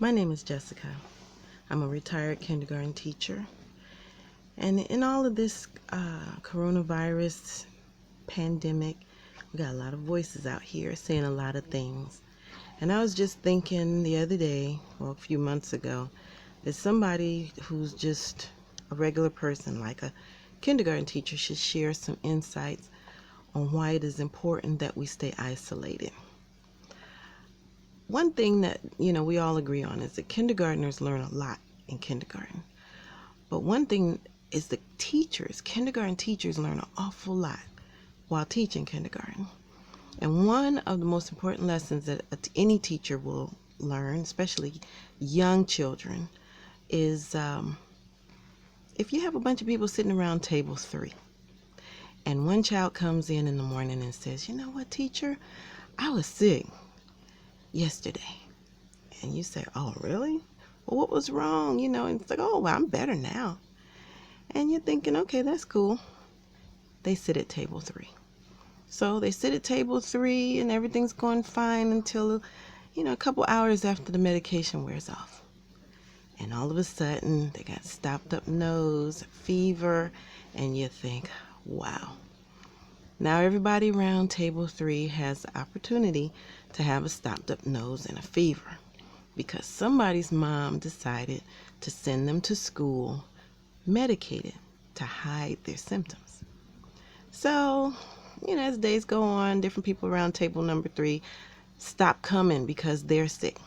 My name is Jessica. I'm a retired kindergarten teacher. And in all of this coronavirus pandemic, we got a lot of voices out here saying a lot of things. And I was just thinking the other day, well, a few months ago, that somebody who's just a regular person, like a kindergarten teacher, should share some insights on why it is important that we stay isolated. One thing that, we all agree on is that kindergartners learn a lot in kindergarten. But one thing is that kindergarten teachers learn an awful lot while teaching kindergarten. And one of the most important lessons that any teacher will learn, especially young children, is if you have a bunch of people sitting around table 3, and one child comes in the morning and says, "You know what, teacher? I was sick yesterday." And you say, "Oh, really? Well, what was wrong?" And it's like, "Oh, well, I'm better now." And you're thinking, okay, that's cool. They sit at table 3. So they sit at table 3 and everything's going fine until, a couple hours after the medication wears off. And all of a sudden, they got stopped up nose, fever, and you think, wow. Now everybody around table 3 has the opportunity to have a stopped up nose and a fever because somebody's mom decided to send them to school medicated to hide their symptoms. So, as days go on, different people around table number 3 stop coming because they're sick.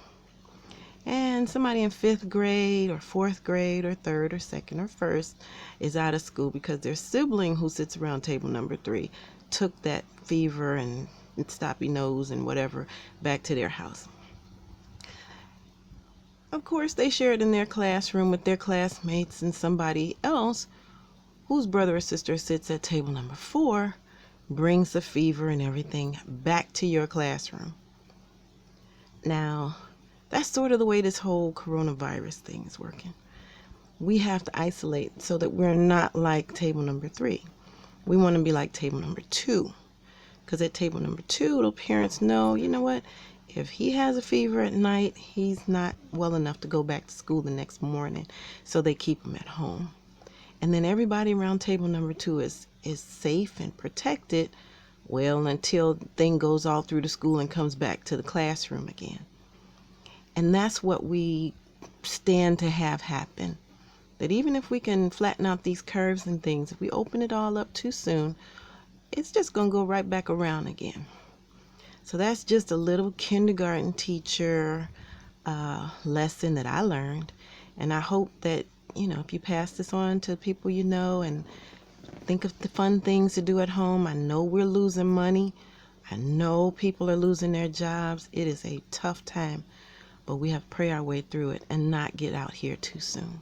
And somebody in 5th grade or 4th grade or 3rd or 2nd or 1st is out of school because their sibling who sits around table number 3 took that fever and stoppy nose and whatever back to their house. Of course, they share it in their classroom with their classmates, and somebody else whose brother or sister sits at table number 4 brings the fever and everything back to your classroom. Now, that's sort of the way this whole coronavirus thing is working. We have to isolate so that we're not like table number 3. We want to be like table number 2. Because at table number 2, the parents know, you know what? If he has a fever at night, he's not well enough to go back to school the next morning. So they keep him at home. And then everybody around table number 2 is safe and protected, well, until the thing goes all through the school and comes back to the classroom again. And that's what we stand to have happen. That even if we can flatten out these curves and things, if we open it all up too soon, it's just going to go right back around again. So that's just a little kindergarten teacher lesson that I learned. And I hope that, if you pass this on to people you know and think of the fun things to do at home. I know we're losing money. I know people are losing their jobs. It is a tough time, but we have to pray our way through it and not get out here too soon.